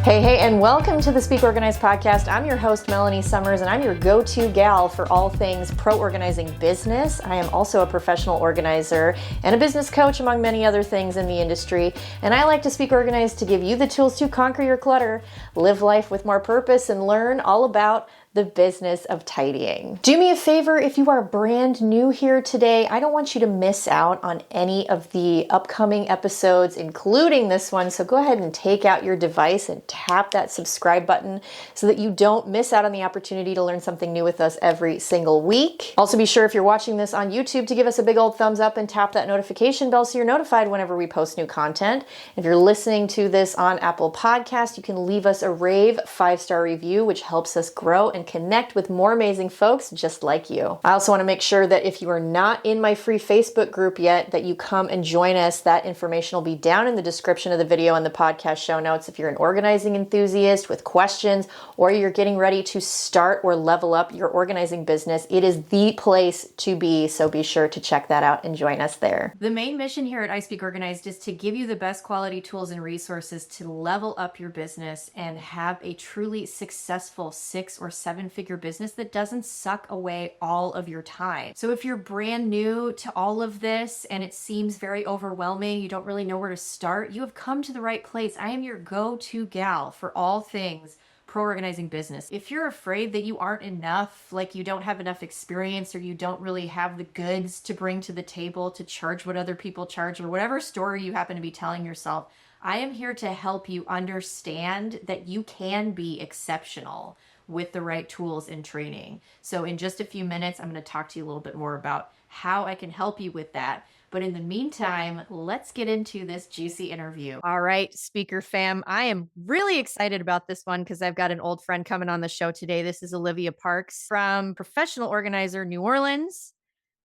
Hey, and welcome to the Speak Organized podcast. I'm your host, Melanie Summers, and I'm your go-to gal for all things pro-organizing business. I am also a professional organizer and a business coach, among many other things in the industry. And I like to speak organized to give you the tools to conquer your clutter, live life with more purpose, and learn all about the business of tidying. Do me a favor, if you are brand new here today, I don't want you to miss out on any of the upcoming episodes, including this one. So go ahead and take out your device and tap that subscribe button so that you don't miss out on the opportunity to learn something new with us every single week. Also be sure, if you're watching this on YouTube, to give us a big old thumbs up and tap that notification bell so you're notified whenever we post new content. If you're listening to this on Apple Podcast, you can leave us a rave 5-star review, which helps us grow and connect with more amazing folks just like you. I also want to make sure that if you are not in my free Facebook group yet, that you come and join us. That information will be down in the description of the video and the podcast show notes. If you're an organizing enthusiast with questions, or you're getting ready to start or level up your organizing business, it is the place to be. So be sure to check that out and join us there. The main mission here at I Speak Organized is to give you the best quality tools and resources to level up your business and have a truly successful 6 or 7-figure business that doesn't suck away all of your time. So if you're brand new to all of this and it seems very overwhelming, you don't really know where to start, you have come to the right place. I am your go-to gal for all things pro-organizing business. If you're afraid that you aren't enough, like you don't have enough experience or you don't really have the goods to bring to the table to charge what other people charge, or whatever story you happen to be telling yourself, I am here to help you understand that you can be exceptional with the right tools and training. So in just a few minutes, I'm going to talk to you a little bit more about how I can help you with that. But in the meantime, let's get into this juicy interview. All right, speaker fam, I am really excited about this one because I've got an old friend coming on the show today. This is Olivia Parks from Professional Organizer New Orleans.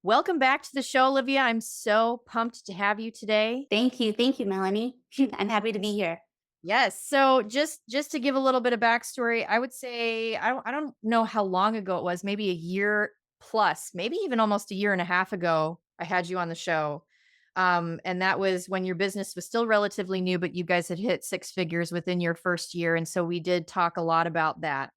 Welcome back to the show, Olivia. I'm so pumped to have you today. Thank you. Thank you, Melanie. I'm happy to be here. Yes. So just to give a little bit of backstory, I would say I don't know how long ago it was, maybe a year plus, maybe even almost a year and a half ago, I had you on the show. And that was when your business was still relatively new, but you guys had hit 6 figures within your first year. And so we did talk a lot about that.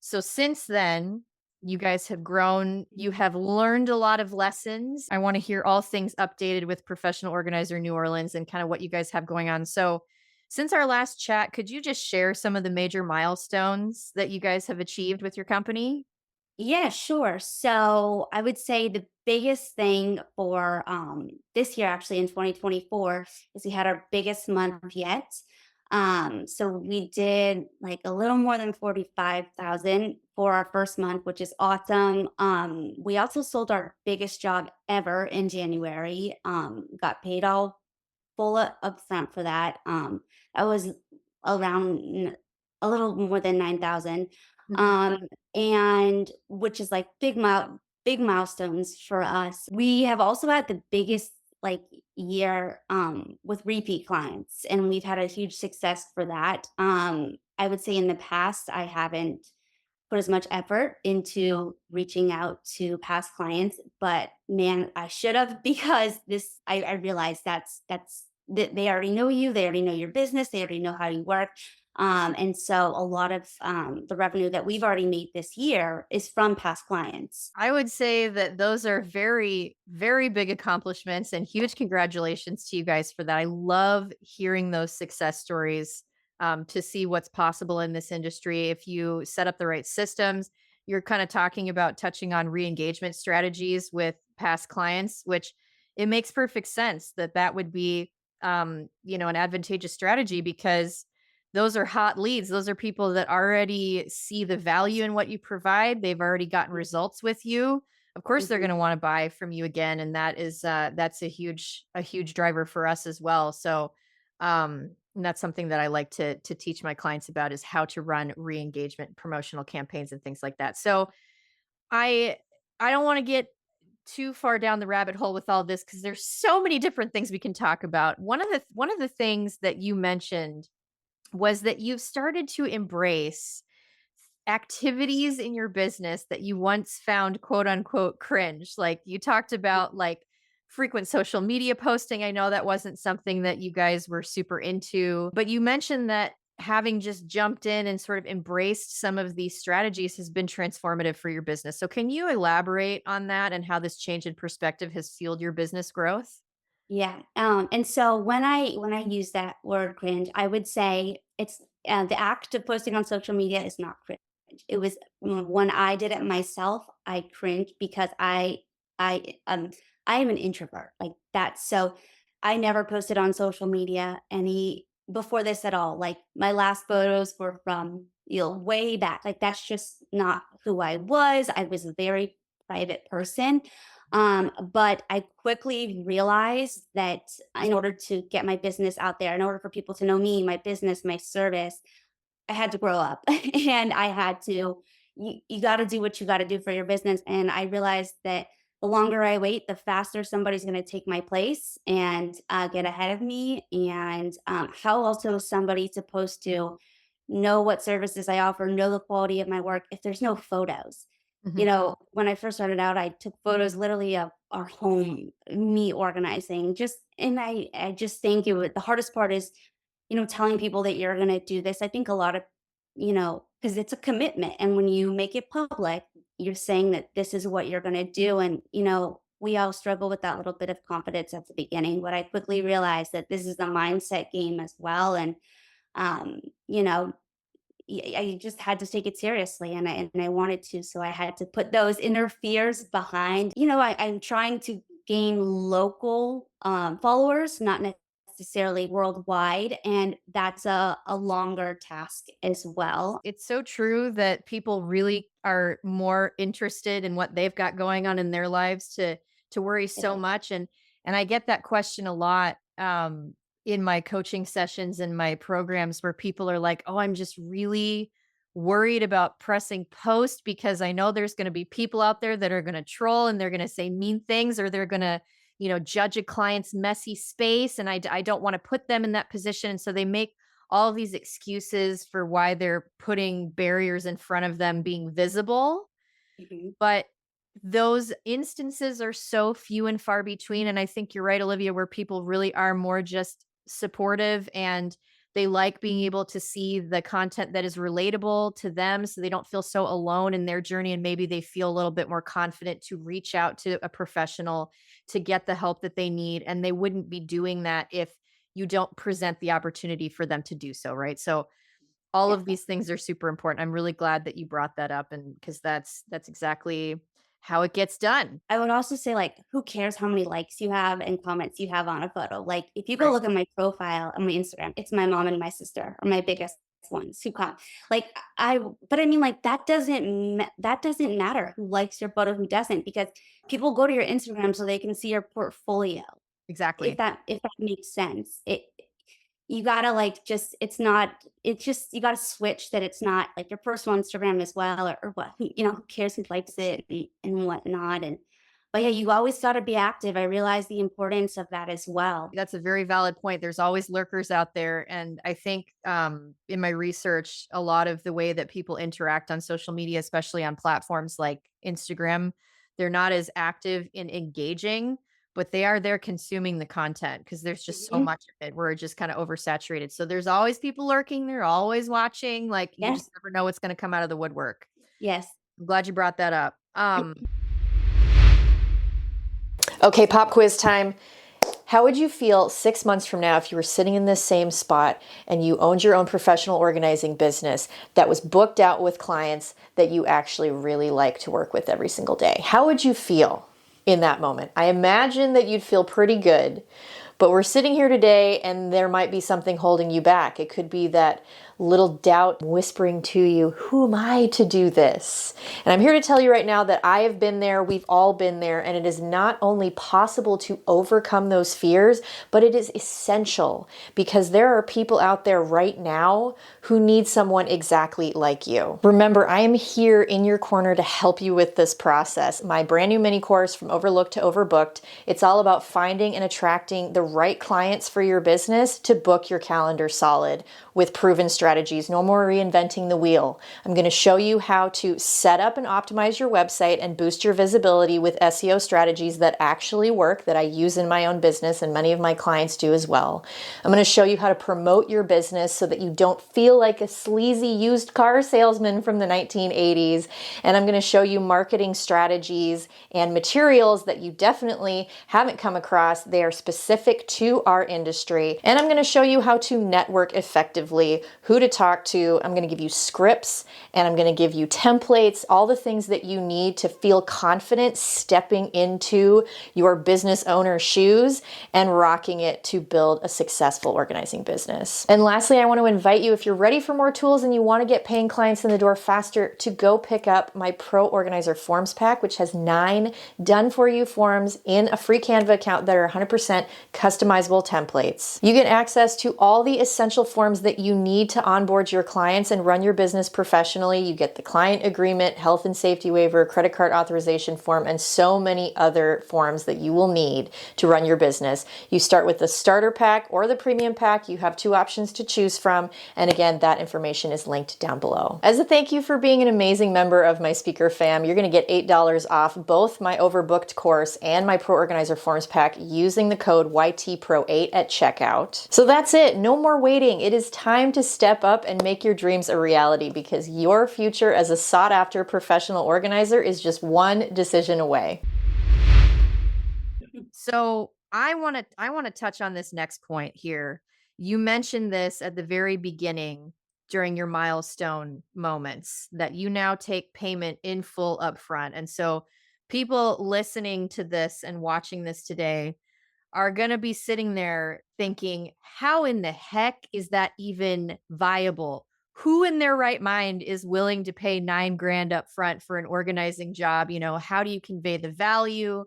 So since then, you guys have grown, you have learned a lot of lessons. I want to hear all things updated with Professional Organizer New Orleans and kind of what you guys have going on. So since our last chat, could you just share some of the major milestones that you guys have achieved with your company? Yeah, sure. So I would say the biggest thing for this year, actually in 2024, is we had our biggest month yet. So we did like a little more than 45,000 for our first month, which is awesome. We also sold our biggest job ever in January. Got paid all full upfront for that. That was around a little more than 9,000. Mhm. Um, and which is like big milestones for us. We have also had the biggest like year with repeat clients, and we've had a huge success for that. I would say in the past I haven't put as much effort into reaching out to past clients, but man, I should have, because I realized that they already know you, they already know your business, they already know how you work. And so a lot of the revenue that we've already made this year is from past clients. I would say that those are very, very big accomplishments and huge congratulations to you guys for that. I love hearing those success stories to see what's possible in this industry. If you set up the right systems, you're kind of talking about touching on re-engagement strategies with past clients, which it makes perfect sense that that would be, an advantageous strategy because those are hot leads. Those are people that already see the value in what you provide. They've already gotten results with you. Of course, they're Mhm. going to want to buy from you again, and that's a huge driver for us as well. So, and that's something that I like to teach my clients about is how to run re-engagement promotional campaigns and things like that. So, I I don't want to get too far down the rabbit hole with all this because there's so many different things we can talk about. One of the things that you mentioned was that you've started to embrace activities in your business that you once found quote unquote cringe. Like you talked about like frequent social media posting. I know that wasn't something that you guys were super into, but you mentioned that having just jumped in and sort of embraced some of these strategies has been transformative for your business. So can you elaborate on that and how this change in perspective has fueled your business growth? Yeah. And so when I use that word cringe, I would say it's the act of posting on social media is not cringe. It was when I did it myself, I cringed because I I am an introvert like that. So I never posted on social media any before this at all. Like my last photos were from way back. Like that's just not who I was. I was a very private person. But I quickly realized that in order to get my business out there, in order for people to know me, my business, my service, I had to grow up and I had to, you got to do what you got to do for your business. And I realized that the longer I wait, the faster somebody's going to take my place and get ahead of me. And how also is somebody supposed to know what services I offer, know the quality of my work if there's no photos? Mhm. When I first started out, I took photos literally of our home, me organizing, and I just think the hardest part is telling people that you're going to do this. I think a lot of, because it's a commitment. And when you make it public, you're saying that this is what you're going to do. And, we all struggle with that little bit of confidence at the beginning. But I quickly realized that this is a mindset game as well. And, um, you know, I just had to take it seriously and I wanted to. So I had to put those inner fears behind. I'm trying to gain local followers, not necessarily worldwide. And that's a longer task as well. It's so true that people really are more interested in what they've got going on in their lives to worry It so is. much. And I get that question a lot in my coaching sessions and my programs where people are like, "Oh, I'm just really worried about pressing post because I know there's going to be people out there that are going to troll and they're going to say mean things or they're going to, judge a client's messy space and I don't want to put them in that position." And so they make all of these excuses for why they're putting barriers in front of them being visible. Mhm. But those instances are so few and far between. And I think you're right, Olivia, where people really are more just supportive and they like being able to see the content that is relatable to them so they don't feel so alone in their journey. And maybe they feel a little bit more confident to reach out to a professional to get the help that they need. And they wouldn't be doing that if you don't present the opportunity for them to do so. Right. So all Yeah. of these things are super important. I'm really glad that you brought that up and because that's exactly how it gets done. I would also say, like, who cares how many likes you have and comments you have on a photo? Like, if you go Right. look at my profile on my Instagram, it's my mom and my sister are my biggest ones who come. Like, but I mean, like, that doesn't matter who likes your photo, who doesn't, because people go to your Instagram so they can see your portfolio. If Exactly. that makes sense, you gotta like just it's not it's just you gotta switch that it's not like your personal Instagram as well or what who cares who likes it and whatnot. And but yeah, you always gotta be active. I realize the importance of that as well. That's a very valid point. There's always lurkers out there. And I think in my research, a lot of the way that people interact on social media, especially on platforms like Instagram, they're not as active in engaging, but they are there consuming the content because there's just so Mhm. much of it. We're just kind of oversaturated. So there's always people lurking. They're always watching. Like you just Yes. never know what's going to come out of the woodwork. Yes. I'm glad you brought that up. Okay, pop quiz time. How would you feel 6 months from now if you were sitting in this same spot and you owned your own professional organizing business that was booked out with clients that you actually really like to work with every single day? How would you feel in that moment? I imagine that you'd feel pretty good, but we're sitting here today and there might be something holding you back. It could be that little doubt whispering to you, who am I to do this? And I'm here to tell you right now that I have been there, we've all been there, and it is not only possible to overcome those fears, but it is essential because there are people out there right now who need someone exactly like you. Remember, I am here in your corner to help you with this process. My brand new mini course, From Overlooked to Overbooked, it's all about finding and attracting the right clients for your business to book your calendar solid with proven strategies strategies. No more reinventing the wheel. I'm going to show you how to set up and optimize your website and boost your visibility with SEO strategies that actually work, that I use in my own business and many of my clients do as well. I'm going to show you how to promote your business so that you don't feel like a sleazy used car salesman from the 1980s. And I'm going to show you marketing strategies and materials that you definitely haven't come across. They are specific to our industry. And I'm going to show you how to network effectively, who to talk to. I'm going to give you scripts and I'm going to give you templates, all the things that you need to feel confident stepping into your business owner's shoes and rocking it to build a successful organizing business. And lastly, I want to invite you, if you're ready for more tools and you want to get paying clients in the door faster, to go pick up my Pro Organizer Forms Pack, which has 9 done-for-you forms in a free Canva account that are 100% customizable templates. You get access to all the essential forms that you need to onboard your clients and run your business professionally. You get the client agreement, health and safety waiver, credit card authorization form, and so many other forms that you will need to run your business. You start with the starter pack or the premium pack. You have 2 options to choose from. And again, that information is linked down below. As a thank you for being an amazing member of my speaker fam, you're going to get $8 off both my overbooked course and my Pro Organizer Forms Pack using the code YTPRO8 at checkout. So that's it. No more waiting. It is time to step up and make your dreams a reality, because your future as a sought after professional organizer is just one decision away. So I want to touch on this next point here. You mentioned this at the very beginning during your milestone moments, that you now take payment in full upfront. And so people listening to this and watching this today are going to be sitting there thinking, how in the heck is that even viable? Who in their right mind is willing to pay 9 grand up front for an organizing job? You know, how do you convey the value?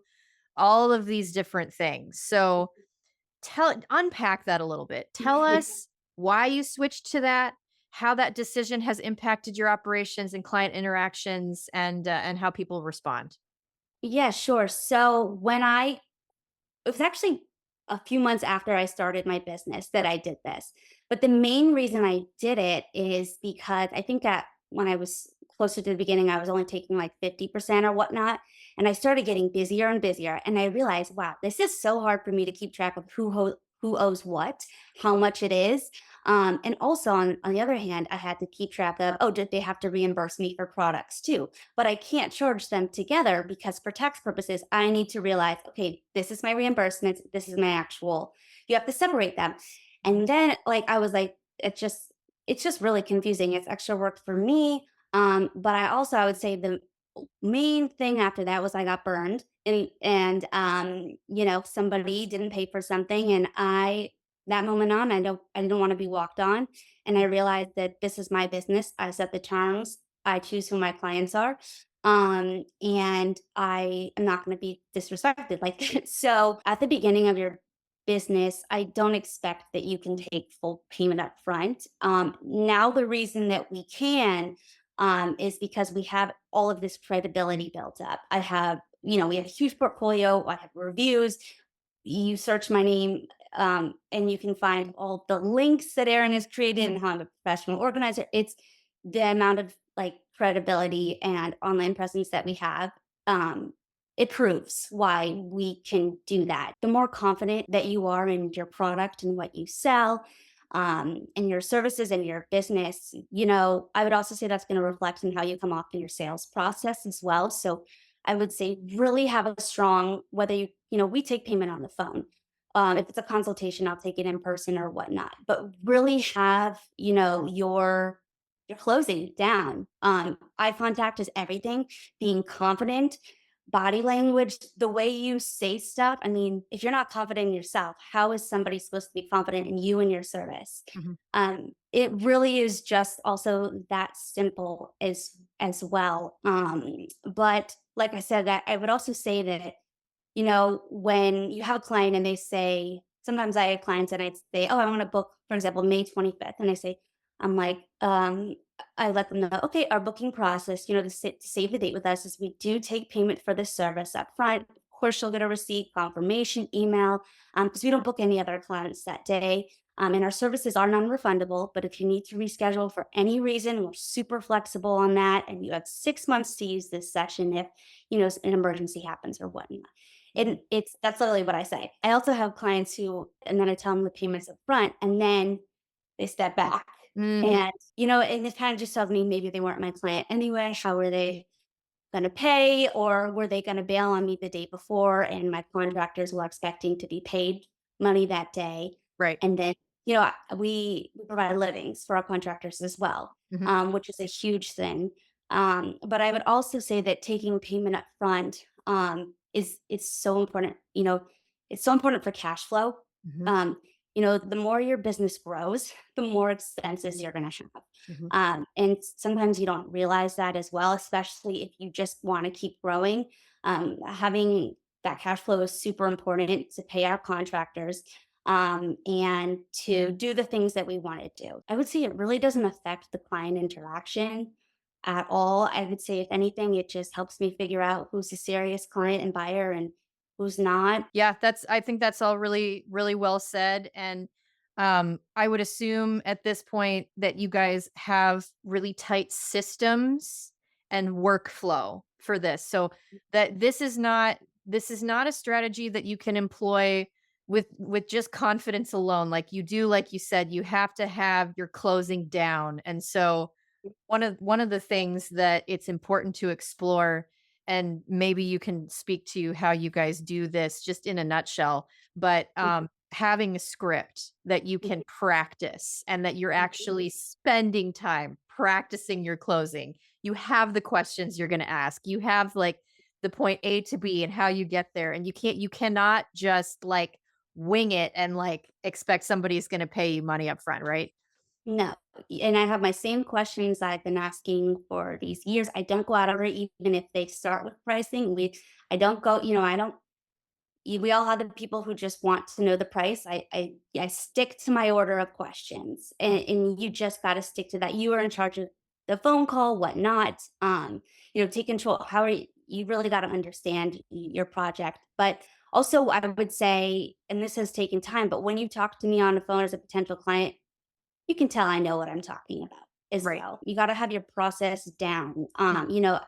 All of these different things. So unpack that a little bit. Tell us why you switched to that, how that decision has impacted your operations and client interactions, and how people respond. Yeah, sure. So it was actually a few months after I started my business that I did this. But the main reason I did it is because I think that when I was closer to the beginning, I was only taking like 50% or whatnot. And I started getting busier and busier. And I realized, wow, this is so hard for me to keep track of who owes what, how much it is. And also on the other hand, I had to keep track of, oh, did they have to reimburse me for products too? But I can't charge them together because for tax purposes, I need to realize, okay, this is my reimbursements, this is my actual, you have to separate them. And then I was like, it's just really confusing. It's extra work for me. But I would say the main thing after that was I got burned and somebody didn't pay for something and that moment on, I didn't want to be walked on. And I realized that this is my business. I set the terms. I choose who my clients are. And I am not going to be disrespected like that. So at the beginning of your business, I don't expect that you can take full payment up front. Now the reason that we can is because we have all of this credibility built up. We have a huge portfolio. I have reviews. You search my name and you can find all the links that Erin has created and how I'm a professional organizer. It's the amount of credibility and online presence that we have. It proves why we can do that. The more confident that you are in your product and what you sell, and your services and your business, I would also say that's going to reflect in how you come off in your sales process as well. So I would say really have a strong, whether we take payment on the phone. If it's a consultation, I'll take it in person or whatnot, but really have, your closing down. Eye contact is everything, being confident, body language, the way you say stuff. I mean, if you're not confident in yourself, how is somebody supposed to be confident in you and your service? Mhm. It really is just also that simple as well. But like I said, that I would also say that when you have a client and they say, sometimes I have clients and I'd say, oh, I want to book, for example, May 25th. And I'm like, I let them know, okay, our booking process, to save the date with us is we do take payment for the service up front. Of course you'll get a receipt, confirmation email, because we don't book any other clients that day. And our services are non-refundable, but if you need to reschedule for any reason, we're super flexible on that. And you have 6 months to use this session if, an emergency happens or whatnot. And that's literally what I say. I also have clients who, and then I tell them the payments up front, and then they step back. Mm, And, and it kind of just tells me maybe they weren't my client anyway. How were they going to pay, or were they going to bail on me the day before and my contractors were expecting to be paid money that day? right. And then, we provide livings for our contractors as well, Hmm. which is a huge thing. But I would also say that taking payment up front is it's so important. It's so important for cash flow. Hmm. Um, the more your business grows, the more expenses you're going to have. Hmm. And sometimes you don't realize that as well, especially if you just want to keep growing. Having that cash flow is super important to pay our contractors and to do the things that we want to do. I would say it really doesn't affect the client interaction at all. I would say, if anything, it just helps me figure out who's a serious client and buyer and who's not. Yeah, I think that's all really, really well said. And I would assume at this point that you guys have really tight systems and workflow for this. So that this is not a strategy that you can employ with just confidence alone. Like you do, like you said, you have to have your closing down. And so one of the things that it's important to explore, and maybe you can speak to how you guys do this just in a nutshell, but having a script that you can practice and that you're actually spending time practicing your closing. You have the questions you're going to ask. You have like the point A to B and how you get there, and you cannot just like wing it and like expect somebody's going to pay you money up front, right? No, and I have my same questions I've been asking for these years. I don't go out over it, even if they start with pricing. I don't go, I don't. We all have the people who just want to know the price. I stick to my order of questions, and you just got to stick to that. You are in charge of the phone call, whatnot. Take control. You really got to understand your project, but also I would say, and this has taken time, but when you talk to me on the phone as a potential client, you can tell I know what I'm talking about as Right. well. You gotta have your process down. Yeah.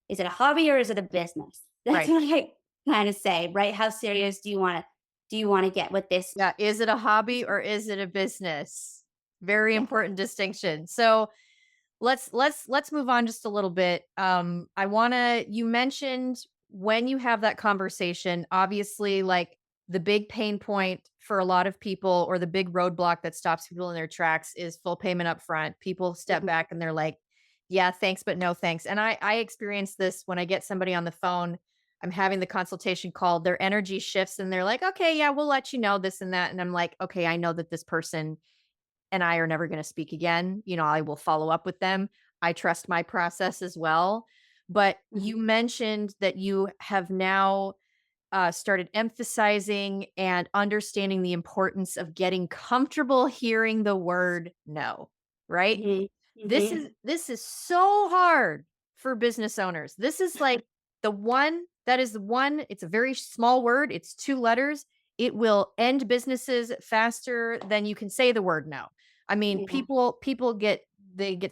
Is it a hobby or is it a business? That's Right. what I kinda say, right? How serious do you wanna get with this? Yeah, is it a hobby or is it a business? Very Yeah. important distinction. So let's move on just a little bit. I want to you mentioned when you have that conversation, obviously like the big pain point for a lot of people or the big roadblock that stops people in their tracks is full payment up front. People step Mhm. back and they're like, "Yeah, thanks but no thanks." And I experience this when I get somebody on the phone. I'm having the consultation call, their energy shifts and they're like, "Okay, yeah, we'll let you know this and that." And I'm like, "Okay, I know that this person and I are never going to speak again. I will follow up with them. I trust my process as well." But Mhm. you mentioned that you have now started emphasizing and understanding the importance of getting comfortable hearing the word no, right? Mhm. This Mhm. is this is so hard for business owners. This is like it's a very small word, it's 2 letters. It will end businesses faster than you can say the word no. I mean, Yeah. people get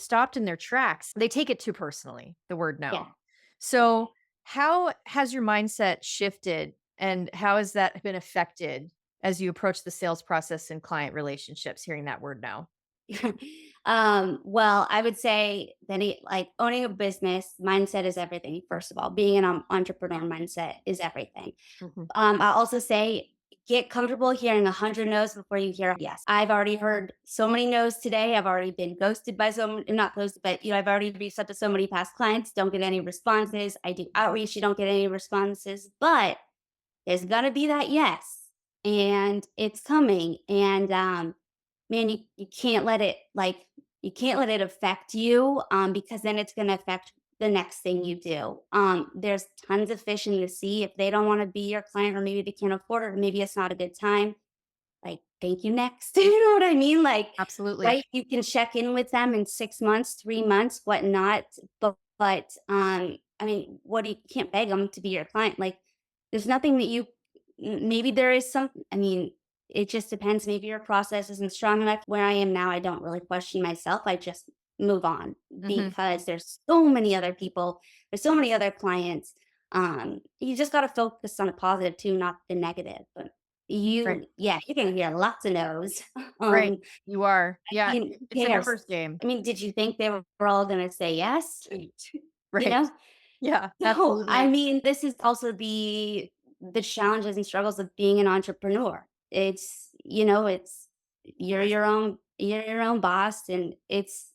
stopped in their tracks. They take it too personally, the word no. Yeah. Yeah. So, how has your mindset shifted and how has that been affected as you approach the sales process and client relationships hearing that word no? Well, I would say that like owning a business mindset is everything. First of all, being an entrepreneur mindset is everything. Mhm. I'll also say get comfortable hearing 100 no's before you hear a yes. I've already heard so many no's today. I've already been ghosted by not ghosted, but I've already reached out to so many past clients, don't get any responses. I do outreach, you don't get any responses, but there's gonna be that yes. And it's coming. And man, you can't let it affect you because then it's gonna affect the next thing you do. There's tons of fish in the sea. If they don't want to be your client, or maybe they can't afford it, or maybe it's not a good time, like thank you next. You know what I mean? Like, Absolutely. right? You can check in with them in 6 months, 3 months, whatnot. But I mean, what do you can't beg them to be your client? Like there's nothing that maybe there is some, I mean, it just depends. Maybe your process isn't strong enough. Where I am now, I don't really question myself. I just move on Hmm. because there's so many other people, there's so many other clients. You just got to focus on the positive too, not the negative. But Right. yeah, you're gonna hear lots of no's. Right. um, You are. I Yeah. mean, who It's a cares? numbers game. I mean, did you think they were all gonna say yes? You Right. know? Yeah, So, I absolutely. mean, this is also the challenges and struggles of being an entrepreneur. It's, it's you're your own boss, and it's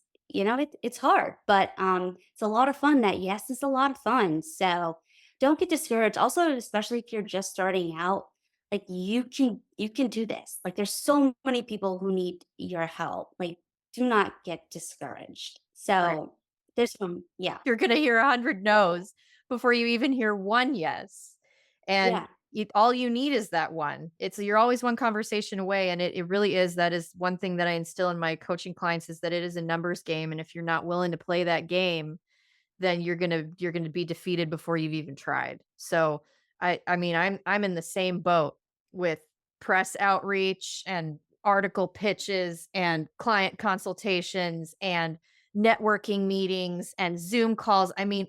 hard, but it's a lot of fun. That yes is a lot of fun. So don't get discouraged. Also, especially if you're just starting out, like you can do this. Like there's so many people who need your help. Like do not get discouraged. Right. So there's some, yeah. You're gonna hear 100 no's before you even hear one yes. And Yeah. all you need is that one. You're always one conversation away, and it really is. That is one thing that I instill in my coaching clients, is that it is a numbers game, and if you're not willing to play that game, then you're gonna be defeated before you've even tried. So I mean, I'm in the same boat with press outreach and article pitches and client consultations and networking meetings and Zoom calls. I mean,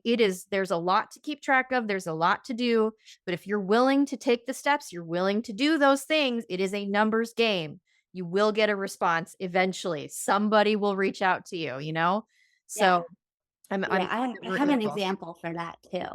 there's a lot to keep track of, there's a lot to do, but if you're willing to take the steps, you're willing to do those things, it is a numbers game. You will get a response eventually. Somebody will reach out to you, you know? Yeah. So I'm Yeah, I super have an grateful. example for that too.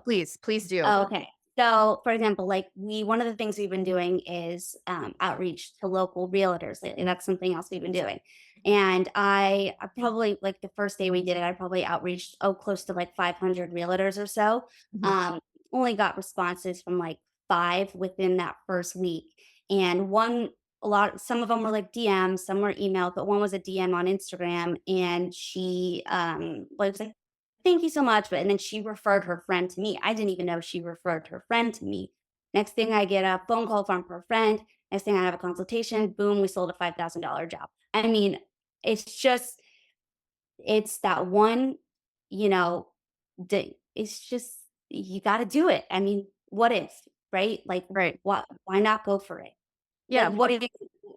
Please do. Oh, okay. So, for example, like one of the things we've been doing is outreach to local realtors lately. That's something else we've been doing. And I probably, like the first day we did it, I probably outreached, close to like 500 realtors or so. Mhm, Um, Only got responses from like five within that first week. And some of them were like DMs, some were email, but one was a DM on Instagram. And she was like, thank you so much. And then she referred her friend to me. I didn't even know she referred her friend to me. Next thing I get a phone call from her friend. Next thing I have a consultation. Boom, we sold a $5,000 job. I mean, it's just, it's that one, you know, it's just, you got to do it. I mean, what if, right? Like, right. why not go for it? Yeah, What do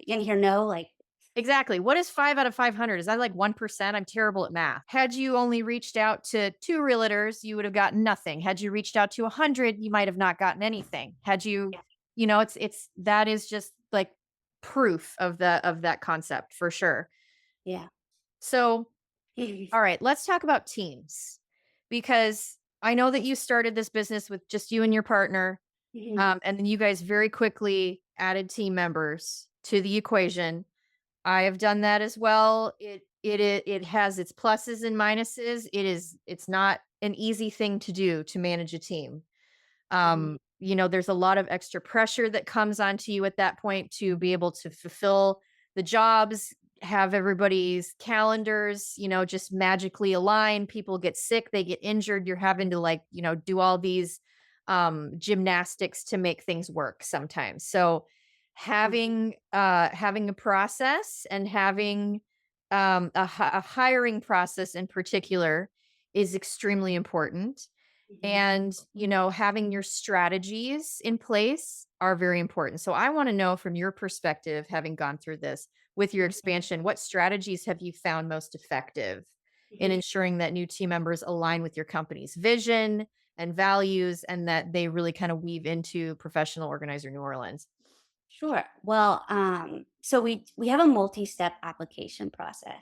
you hear? No, like, exactly. What is 5 out of 500? Is that like 1%? I'm terrible at math. Had you only reached out to 2 realtors, you would have gotten nothing. Had you reached out to 100, you might have not gotten anything. Had you, yeah, it's that is just like proof of that concept for sure. yeah. So, all right, let's talk about teams, because I know that you started this business with just you and your partner. Mhm, And then you guys very quickly added team members to the equation. I have done that as well. It has its pluses and minuses. It's not an easy thing to do, to manage a team. mhm, There's a lot of extra pressure that comes onto you at that point to be able to fulfill the jobs, have everybody's calendars, just magically align. People get sick, they get injured. You're having to, like, do all these gymnastics to make things work sometimes. So mhm, having a process, and having a hiring process in particular, is extremely important. mhm, And, having your strategies in place are very important. So I want to know, from your perspective, having gone through this with your expansion, what strategies have you found most effective in mhm. ensuring that new team members align with your company's vision and values, and that they really kind of weave into Professional Organizer New Orleans? Sure. Well, so we have a multi-step application process.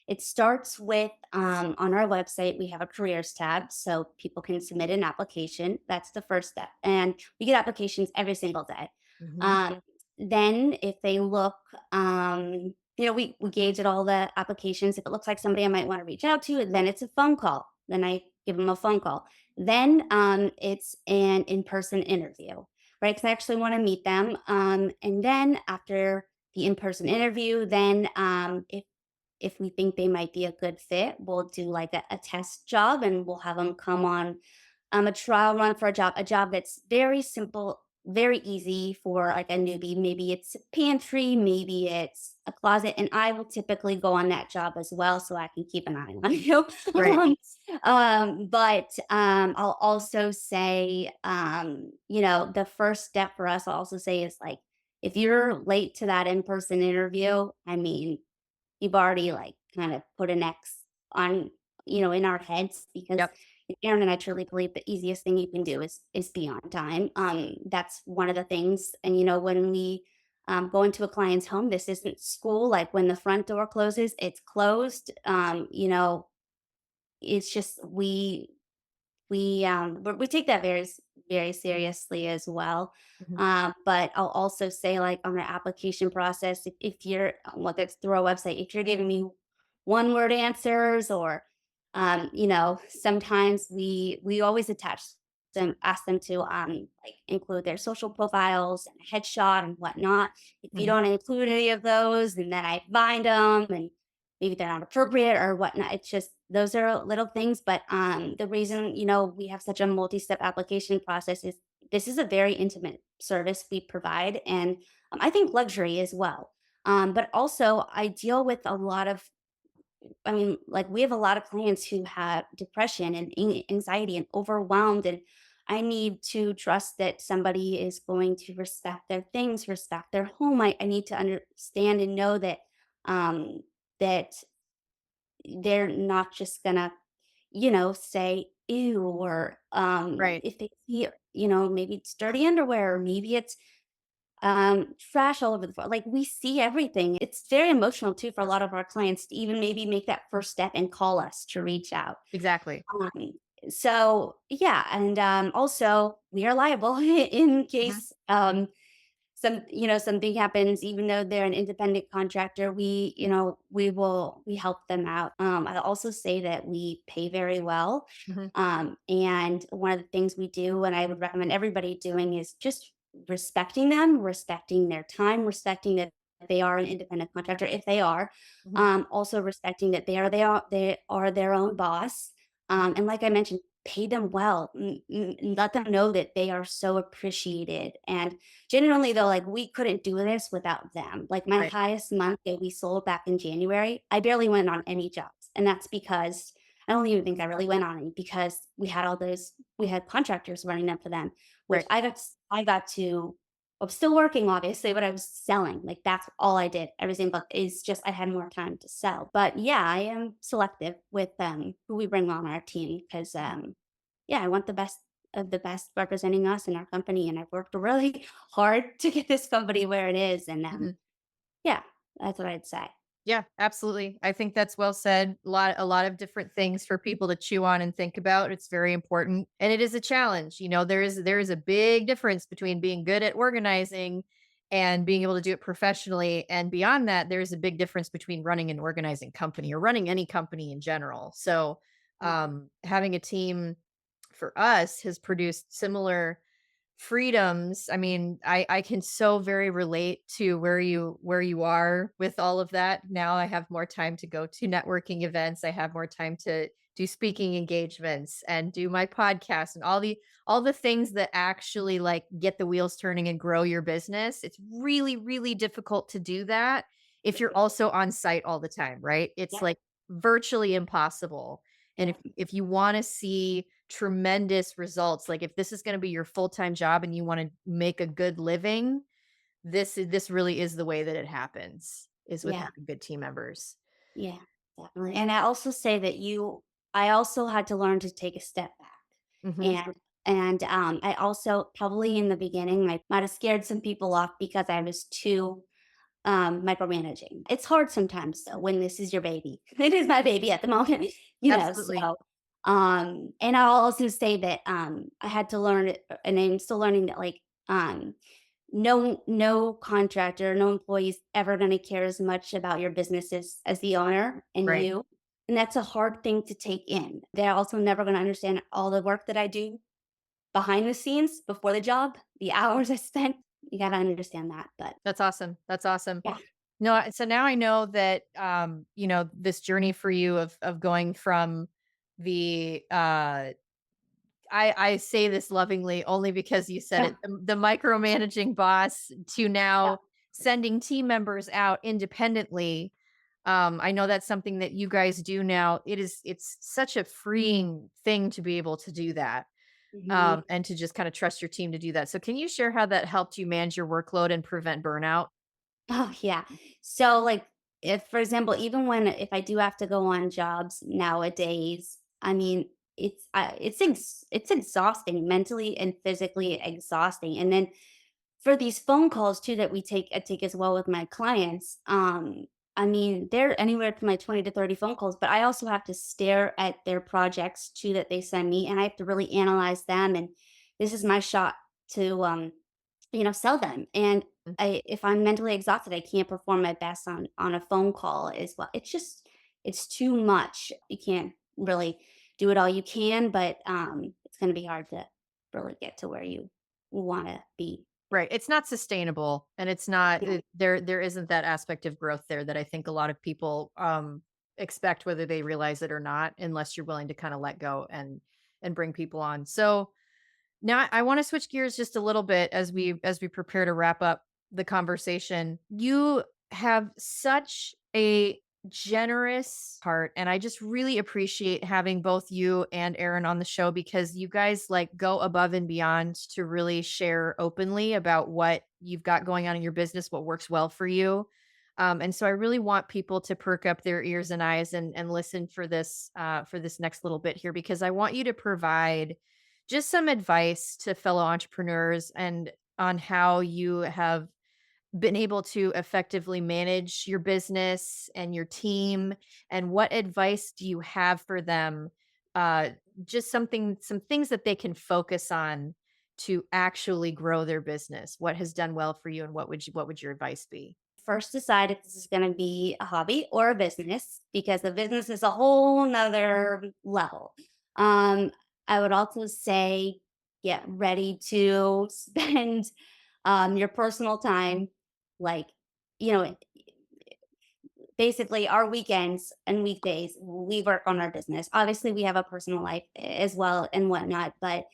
It starts with on our website we have a careers tab, so people can submit an application. That's the first step, and we get applications every single day. Hmm. Um, then, if they look, we gauge at all the applications. If it looks like somebody I might want to reach out to, then it's a phone call. Then I give them a phone call. Then it's an in-person interview, right? Because I actually want to meet them. And then after the in-person interview, then if we think they might be a good fit, we'll do like a test job, and we'll have them come on a trial run for a job that's very simple, very easy for like a newbie. Maybe it's a pantry, maybe it's a closet, and I will typically go on that job as well, so I can keep an eye on you. Right. I'll also say, the first step for us, I'll also say is like if you're late to that in person interview, I mean, you've already like kind of put an X on, in our heads because Yep. Aaron and I truly believe the easiest thing you can do is be on time. That's one of the things. And when we go into a client's home, this isn't school. Like when the front door closes, it's closed. It's just we take that very seriously as well. Mhm. But I'll also say, like on the application process, if you're whether it's through a website, if you're giving me one word answers, or sometimes we always ask them to like include their social profiles and a headshot and whatnot. If you Mhm. don't include any of those, and then I find them and maybe they're not appropriate or whatnot. It's just those are little things. But the reason we have such a multi-step application process is this is a very intimate service we provide, and I think luxury as well. But also, I deal with a lot of I mean, like we have a lot of clients who have depression and anxiety and overwhelmed. And I need to trust that somebody is going to respect their things, respect their home. I need to understand and know um, that they're not just gonna, say ew, or Right. if they see, maybe it's dirty underwear, or maybe it's trash all over the floor. Like we see everything. It's very emotional too for a lot of our clients to even maybe make that first step and call us to reach out. Exactly. Um, so yeah, and also we are liable in Mhm. case something happens. Even though they're an independent contractor, we help them out. I also say that we pay very well. Mhm. And one of the things we do, and I would recommend everybody doing, is just respecting them, respecting their time, respecting that they are an independent contractor if they are. Mhm. Also respecting that they are their own boss. And like I mentioned, pay them well. Let them know that they are so appreciated. And generally, though, like we couldn't do this without them. Like my Right. highest month that we sold back in January, I barely went on any jobs. And that's because I don't even think I really went on any, because we had contractors running them for them, which Right. I got to, I'm still working obviously, but I was selling. Like that's all I did every single month, is just I had more time to sell. But yeah, I am selective with who we bring on our team, because yeah, I want the best of the best representing us and our company. And I've worked really hard to get this company where it is. And Mhm. yeah, that's what I'd say. Yeah, absolutely. I think that's well said. A lot of different things for people to chew on and think about. It's very important. And it is a challenge. There is a big difference between being good at organizing and being able to do it professionally. And beyond that, there's a big difference between running an organizing company or running any company in general. So having a team for us has produced similar freedoms. I mean, I can so very relate to where you are with all of that. Now I have more time to go to networking events. I have more time to do speaking engagements and do my podcast and all the things that actually like get the wheels turning and grow your business. It's really really difficult to do that if you're also on site all the time, right? It's Yeah, like virtually impossible. And yeah, if you want to see tremendous results, like if this is going to be your full-time job and you want to make a good living, this really is the way that it happens, is with yeah, having good team members. yeah, definitely. And I also say that I also had to learn to take a step back. Mhm. And I also probably in the beginning, I might have scared some people off because I was too micromanaging. It's hard sometimes though when this is your baby. It is my baby at the moment, Absolutely. so and I'll also say that I had to learn it, and I'm still learning that, like, no contractor, no employee is ever going to care as much about your business as the owner and Right. you. And that's a hard thing to take in. They're also never going to understand all the work that I do behind the scenes before the job, the hours I spent. You got to understand that. But That's awesome. That's awesome. yeah, No, so now I know that this journey for you of going from the I say this lovingly only because you said Yeah. it. The micromanaging boss to Yeah. now sending team members out independently. I know that's something that you guys do now. It's such a freeing thing to be able to do that. Mhm. And to just kind of trust your team to do that. So can you share how that helped you manage your workload and prevent burnout? Oh, yeah. So, like, if, for example, even when if I do have to go on jobs nowadays, I mean, it's exhausting, mentally and physically exhausting. And then for these phone calls too that I take as well with my clients, I mean, they're anywhere from like 20 to 30 phone calls, but I also have to stare at their projects too that they send me, and I have to really analyze them. And this is my shot to sell them. And if I'm mentally exhausted, I can't perform my best on a phone call as well. It's too much. You can't really do it all you can, but it's going to be hard to really get to where you want to be. Right. It's not sustainable and it's not Yeah. there isn't that aspect of growth there that I think a lot of people expect whether they realize it or not unless you're willing to kind of let go and bring people on. So now I want to switch gears just a little bit as we prepare to wrap up the conversation. You have such a generous heart and I just really appreciate having both you and Aaron on the show because you guys like go above and beyond to really share openly about what you've got going on in your business, what works well for you. And so I really want people to perk up their ears and eyes and listen for this next little bit here because I want you to provide just some advice to fellow entrepreneurs and on how you have been able to effectively manage your business and your team and what advice do you have for them uh just some things that they can focus on to actually grow their business, what has done well for you and what would your advice be? First, decide if this is going to be a hobby or a business, because the business is a whole nother level. Um, I would also say get ready to spend your personal time, like, you know, basically our weekends and weekdays, we work on our business. Obviously, we have a personal life as well and whatnot, but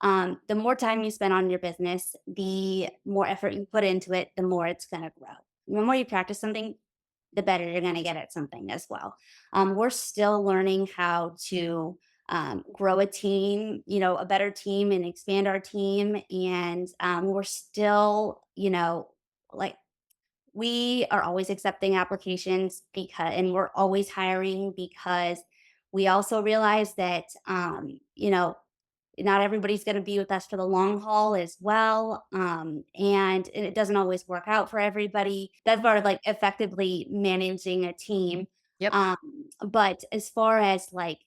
the more time you spend on your business, the more effort you put into it, the more it's going to grow. The more you practice something, the better you're going to get at something as well. We're still learning how to grow a team, a better team and expand our team. And we're still, like, we are always accepting applications and we're always hiring because we also realize that, not everybody's going to be with us for the long haul as well. And it doesn't always work out for everybody. That's part of like effectively managing a team. Yep. Um, but as far as like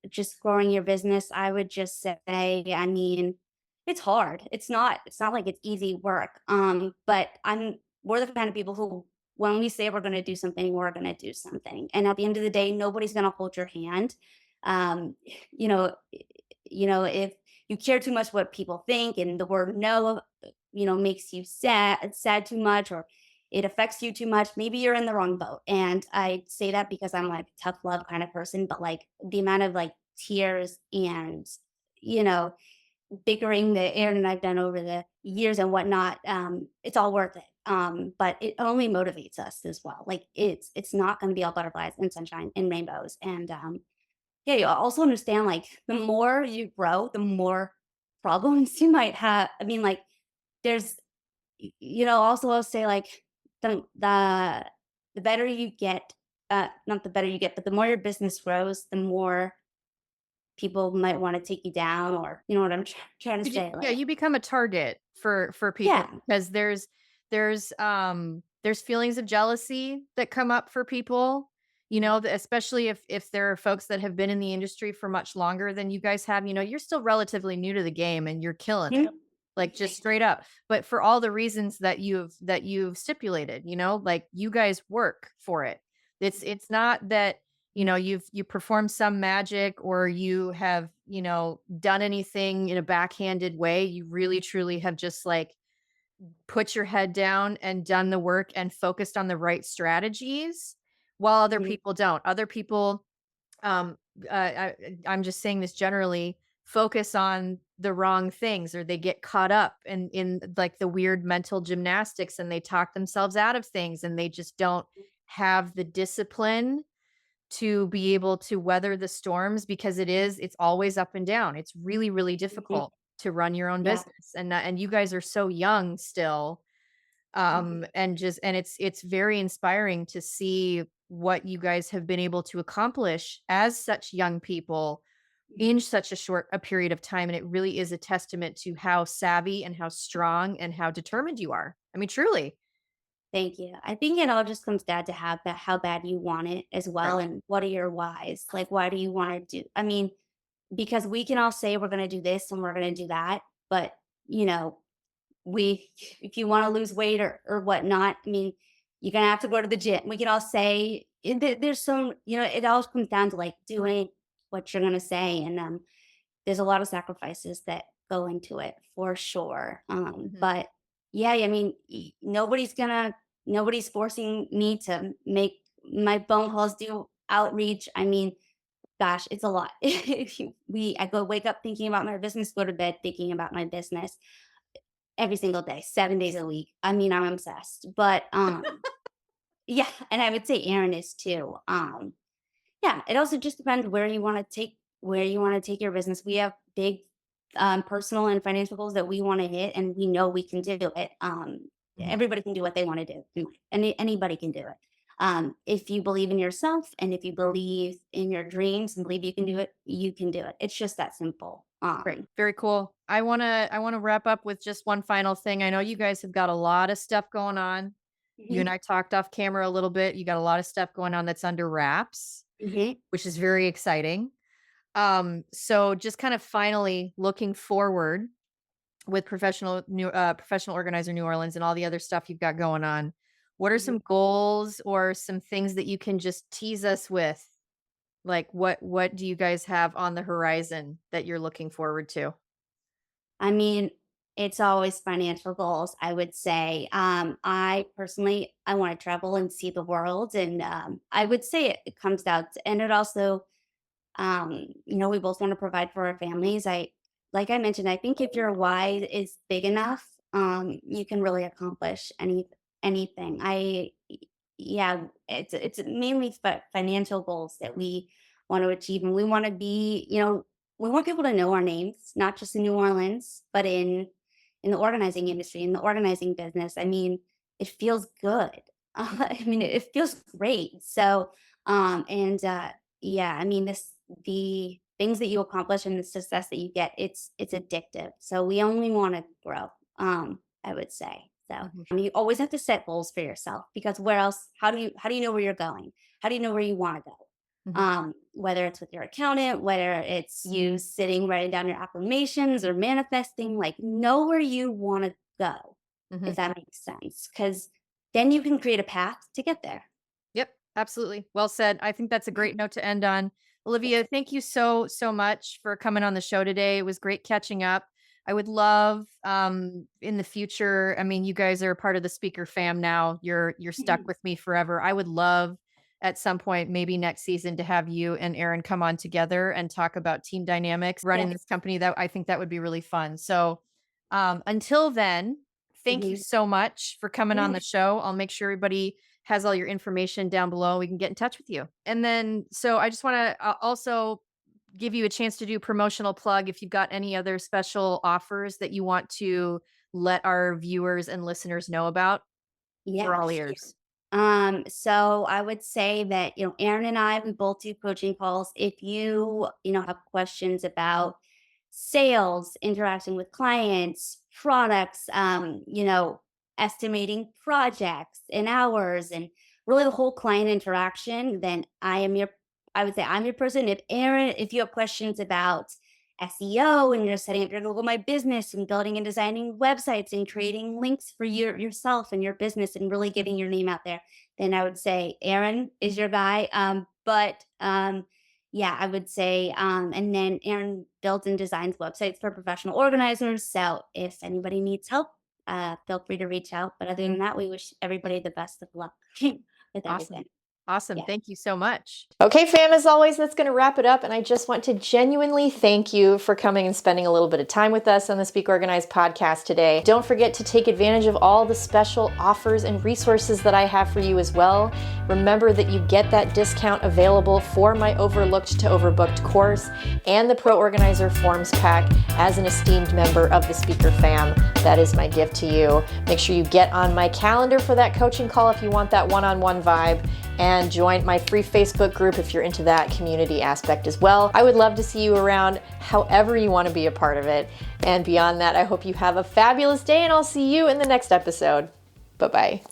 just growing your business, I would just say, I mean, it's hard. It's not like it's easy work. But we're the kind of people who, when we say we're going to do something, we're going to do something. And at the end of the day, nobody's going to hold your hand. Um, you know, if you care too much what people think and the word no, makes you sad too much, or it affects you too much, maybe you're in the wrong boat. And I say that because I'm like a tough love kind of person, but like the amount of like tears and, you know, bickering that Aaron and I've done over the years and whatnot, it's all worth it. But it only motivates us as well. Like it's not going to be all butterflies and sunshine and rainbows. And yeah, you also understand like the more you grow, the more problems you might have. I mean, like there's, also I'll say like the better you get, not the better you get, but the more your business grows, the more people might want to take you down, or you know what I'm trying to say. Yeah, Like, you become a target for people yeah, because there's feelings of jealousy that come up for people, especially if there are folks that have been in the industry for much longer than you guys have, you're still relatively new to the game and you're killing it. mhm, Like just straight up. But for all the reasons that you've stipulated, like you guys work for it. It's not that you perform some magic or you have done anything in a backhanded way. You really truly have just like put your head down and done the work and focused on the right strategies while other mhm, people don't. Other people, I'm just saying this generally, focus on the wrong things, or they get caught up in like the weird mental gymnastics, and they talk themselves out of things, and they just don't have the discipline to be able to weather the storms, because it's always up and down. It's really, really Mhm. difficult to run your own Yeah. business, and you guys are so young still. Mhm. And it's very inspiring to see what you guys have been able to accomplish as such young people in such a short a period of time, and it really is a testament to how savvy and how strong and how determined you are. I mean, truly. Thank you. I think it all just comes down to how bad you want it as Right. well, and what are your whys? Like, why do you want to do? I mean, because we can all say we're going to do this and we're going to do that, but you know, we if you want to lose weight or whatnot, I mean, you're gonna have to go to the gym. We can all say there's some, it all comes down to like doing what you're gonna say, and there's a lot of sacrifices that go into it for sure. Mhm. But yeah, I mean, nobody's forcing me to make my phone calls, do outreach. I mean, gosh, it's a lot. I go wake up thinking about my business, go to bed thinking about my business every single day, 7 days a week. I mean, I'm obsessed. But, yeah, and I would say Aaron is too. Yeah, it also just depends where you wanna take your business. We have big, personal and financial goals that we wanna hit, and we know we can do it. Mhm. Everybody can do what they wanna do. Anybody can do it. If you believe in yourself and if you believe in your dreams and believe you can do it, you can do it. It's just that simple. Great. Very cool. I wanna wrap up with just one final thing. I know you guys have got a lot of stuff going on. You and Mhm, I talked off camera a little bit. You got a lot of stuff going on that's under wraps, mhm, which is very exciting. So just kind of finally looking forward with professional organizer New Orleans and all the other stuff you've got going on. What are mhm. some goals or some things that you can just tease us with? Like what do you guys have on the horizon that you're looking forward to? I mean, it's always financial goals, I would say. I personally, I want to travel and see the world, and I would say it comes down to, and it also, we both want to provide for our families. Like I mentioned, I think if your why is big enough, you can really accomplish anything. Yeah, it's mainly financial goals that we want to achieve, and we want to be, we want people to know our names, not just in New Orleans, but in the organizing industry, in the organizing business. I mean, it feels good. I mean, it feels great. So, and yeah, I mean, the things that you accomplish and the success that you get, it's addictive. So we only want to grow. I would say. So Mhm, you always have to set goals for yourself, because where else? How do you know where you're going? How do you know where you want to go? mhm, Whether it's with your accountant, whether it's you sitting writing down your affirmations or manifesting, like know where you want to go, mhm. if that makes sense. Because then you can create a path to get there. Yep, absolutely. Well said. I think that's a great note to end on. Olivia, thank you so, so much for coming on the show today. It was great catching up. I would love in the future, I mean, you guys are a part of the speaker fam now. You're stuck with me forever. I would love at some point, maybe next season, to have you and Aaron come on together and talk about team dynamics, running Yes. this company. That I think that would be really fun. So until then, thank you Mhm. so much for coming on Yeah. the show. I'll make sure everybody has all your information down below. We can get in touch with you. And then, so I just want to also give you a chance to do promotional plug if you've got any other special offers that you want to let our viewers and listeners know about. We're Yeah, all sure. ears. So I would say that, Aaron and I, we both do coaching calls. If you have questions about sales, interacting with clients, products, estimating projects and hours, and really the whole client interaction, then I would say I'm your person. If you have questions about SEO and you're setting up your Google My Business and building and designing websites and creating links for yourself and your business and really getting your name out there, then I would say Aaron is your guy. Yeah, I would say, and then Aaron builds and designs websites for professional organizers. So if anybody needs help, feel free to reach out. But other than that, we wish everybody the best of luck with Awesome. everything. Awesome. Yeah. Thank you so much. Okay, fam, as always, that's going to wrap it up. And I just want to genuinely thank you for coming and spending a little bit of time with us on the Speak Organized podcast today. Don't forget to take advantage of all the special offers and resources that I have for you as well. Remember that you get that discount available for my Overlooked to Overbooked course and the Pro Organizer Forms Pack as an esteemed member of the Speaker fam. That is my gift to you. Make sure you get on my calendar for that coaching call if you want that one-on-one vibe, and join my free Facebook group if you're into that community aspect as well. I would love to see you around however you want to be a part of it. And beyond that, I hope you have a fabulous day, and I'll see you in the next episode. Bye-bye.